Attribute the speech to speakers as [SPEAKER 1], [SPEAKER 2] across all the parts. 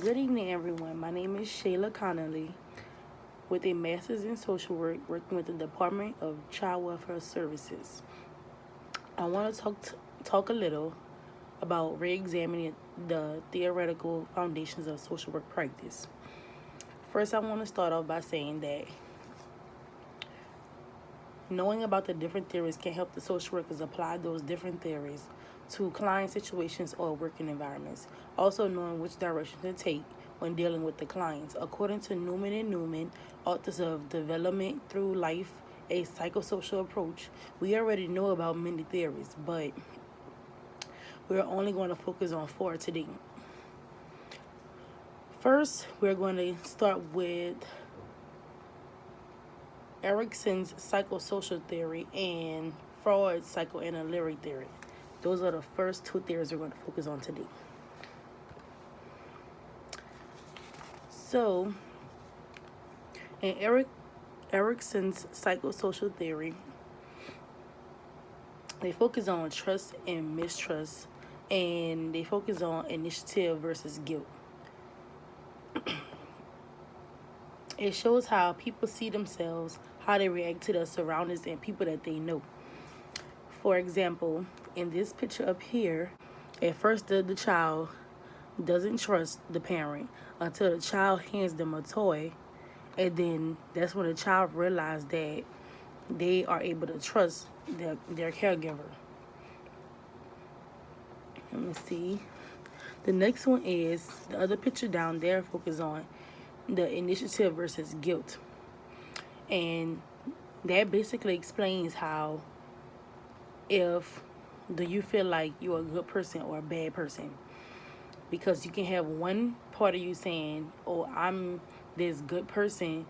[SPEAKER 1] Good evening, everyone. My name is Shayla Connolly with a master's in social work working with the Department of Child Welfare Services. I want to talk a little about re-examining the theoretical foundations of social work practice. First, I want to start off by saying that knowing about the different theories can help the social workers apply those different theories to client situations or working environments. Also, knowing which direction to take when dealing with the clients. According to Newman and Newman, authors of Development Through Life, a Psychosocial Approach, we already know about many theories, but we're only going to focus on 4 today. First, we're going to start with Erickson's psychosocial theory and Freud's psychoanalytic theory. Those are the first 2 theories we're going to focus on today. So, in Erickson's psychosocial theory, they focus on trust and mistrust, and they focus on initiative versus guilt. It shows how people see themselves, how they react to their surroundings and people that they know. For example, in this picture up here, at first the child doesn't trust the parent until the child hands them a toy, and then that's when the child realizes that they are able to trust their caregiver. Let me see. The next one is the other picture down there focuses on the initiative versus guilt. And that basically explains how do you feel like you're a good person or a bad person. Because you can have one part of you saying, oh, I'm this good person,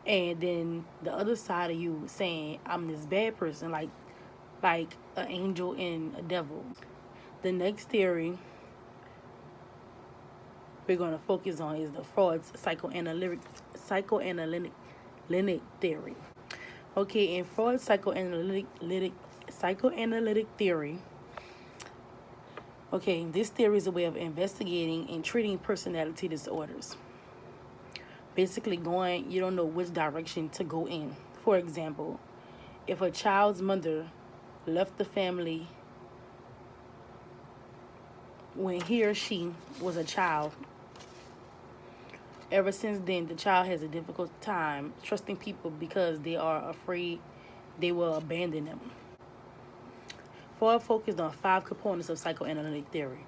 [SPEAKER 1] and then the other side of you saying, I'm this bad person, like an angel and a devil. The next theory we're going to focus on is the Freud's psychoanalytic theory. Okay, in Freud's psychoanalytic theory, okay, this theory is a way of investigating and treating personality disorders. Basically you don't know which direction to go in. For example, if a child's mother left the family when he or she was a child, ever since then, the child has a difficult time trusting people because they are afraid they will abandon them. Freud focused on 5 components of psychoanalytic theory.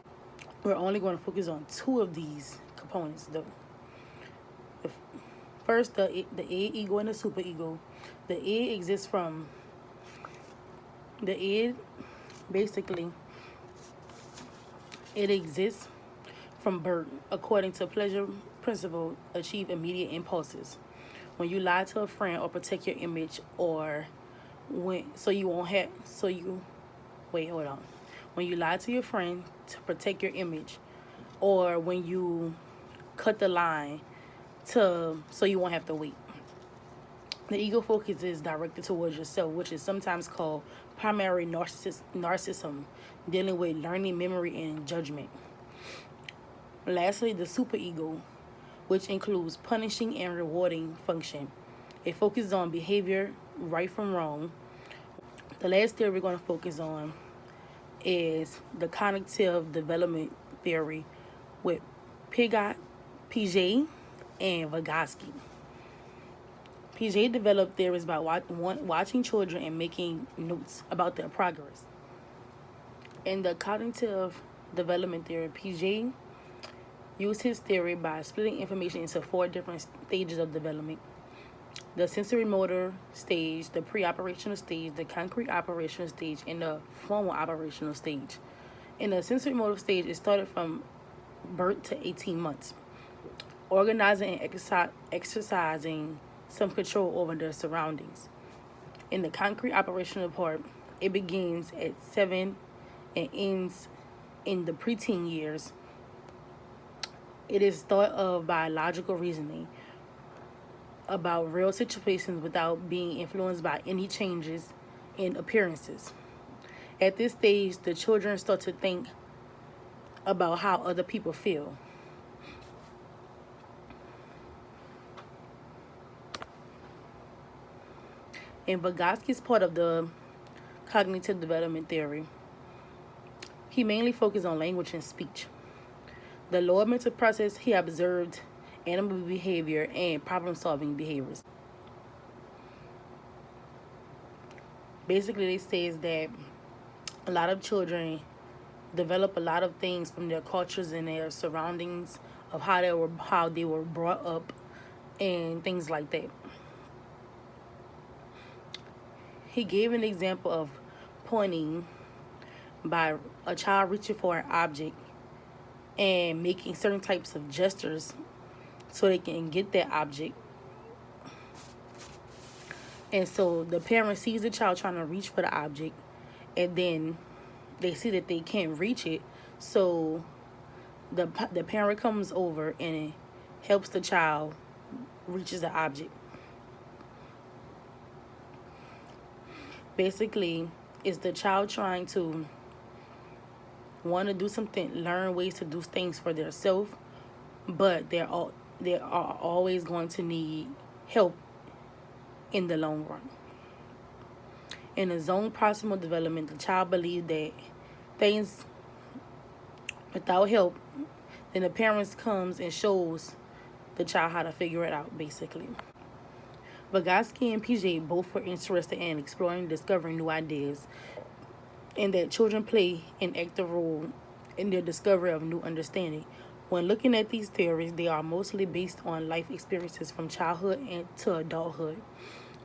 [SPEAKER 1] We're only going to focus on 2 of these components, though. First, the id, ego, and the superego. The id exists from the id. Basically, it exists from birth, according to pleasure principle, achieve immediate impulses. When you lie to a friend or protect your image, or when you lie to your friend to protect your image, or when you cut the line so you won't have to wait. The ego focus is directed towards yourself, which is sometimes called primary narcissism, dealing with learning, memory, and judgment. Lastly, the superego, which includes punishing and rewarding function. It focuses on behavior, right from wrong. The last theory we're going to focus on is the cognitive development theory with Piaget and Vygotsky. Piaget developed theories by watching children and making notes about their progress. In the cognitive development theory, Piaget used his theory by splitting information into 4 different stages of development: the sensory motor stage, the pre-operational stage, the concrete operational stage, and the formal operational stage. In the sensory motor stage, it started from birth to 18 months, organizing and exercising some control over their surroundings. In the concrete operational part, it begins at 7 and ends in the preteen years. It is thought of by logical reasoning about real situations without being influenced by any changes in appearances. At this stage, the children start to think about how other people feel. And Vygotsky's part of the cognitive development theory. He mainly focused on language and speech. The lower mental process, he observed animal behavior and problem-solving behaviors. Basically, it says that a lot of children develop a lot of things from their cultures and their surroundings of how they were brought up and things like that. He gave an example of pointing by a child reaching for an object and making certain types of gestures so they can get that object. And so the parent sees the child trying to reach for the object, and then they see that they can't reach it. So the parent comes over and helps the child reaches the object. Basically, it's the child trying to want to do something, learn ways to do things for themselves, but they are always going to need help in the long run. In the zone proximal development, the child believes that things without help, then the parents comes and shows the child how to figure it out, basically. Vygotsky and PJ both were interested in exploring and discovering new ideas, and that children play an active role in their discovery of new understanding. When looking at these theories, they are mostly based on life experiences from childhood and to adulthood.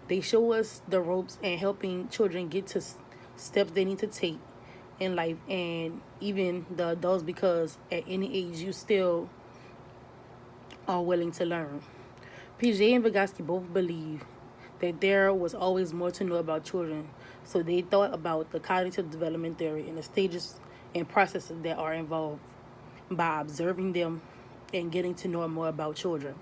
[SPEAKER 1] They show us the ropes and helping children get to steps they need to take in life, and even the adults, because at any age you still are willing to learn. PJ and Vygotsky both believe that there was always more to know about children, so they thought about the cognitive development theory and the stages and processes that are involved by observing them and getting to know more about children.